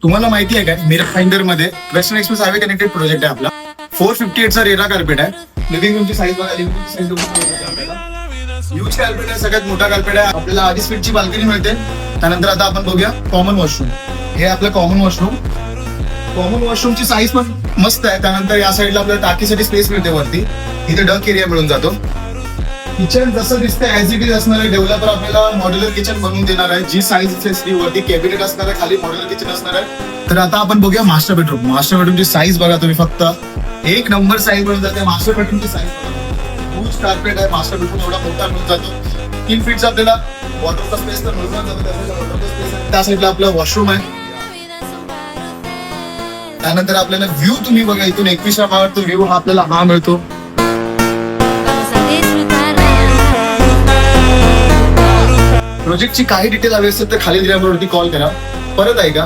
तुम्हाला माहिती आहे काय, मिरर फाइंडर मध्ये western express highway connected project आहे आपला. 458 चा रेरा कार्पेट आहे. लिव्हिंग रूमची साईज बघा, लिव्हिंग रूमची साईज ह्यूज कार्पेट आहे, सगळ्यात मोठा कार्पेट आहे. आपल्याला आधीच फीटची बाल्कनी मिळते. त्यानंतर आता आपण बघूया कॉमन वॉशरूम. हे आपलं कॉमन वॉशरूम. कॉमन वॉशरूमची साईज पण मस्त आहे. त्यानंतर या साईडला आपल्याला टाकीसाठी स्पेस मिळते वरती. इथे डक एरिया मिळून जातो. किचन जसं दिसतंय ऍज इट इज असणार आहे. डेव्हलपर आपल्याला मॉड्युलर किचन बनवून देणार आहे. जी साईज वरती कॅबिनेट असणार आहे, खाली मॉड्युलर किचन असणार आहे. तर आता आपण बघूया मास्टर बेडरूम. मास्टर बेडरूमची साईज बघा तुम्ही, फक्त एक नंबर साईज मिळून जाते. मास्टर बेडरूमची साईज ह्यूज कार्पेट आहे. मास्टर बेडरूम एवढा मोठा मिळून जातो. 3 फीटचा आपल्याला वॉटरचा स्पेस तर मिळून जातो. त्या साईडला आपलं वॉशरूम आहे. त्यानंतर आपल्याला व्ह्यू तुम्ही बघा, इथून 21व्या माळ्यावर व्ह्यू हा आपल्याला हा मिळतो. प्रोजेक्टची काही डिटेल हवी असेल तर खाली दिल्यावरती कॉल करा. परत आहे का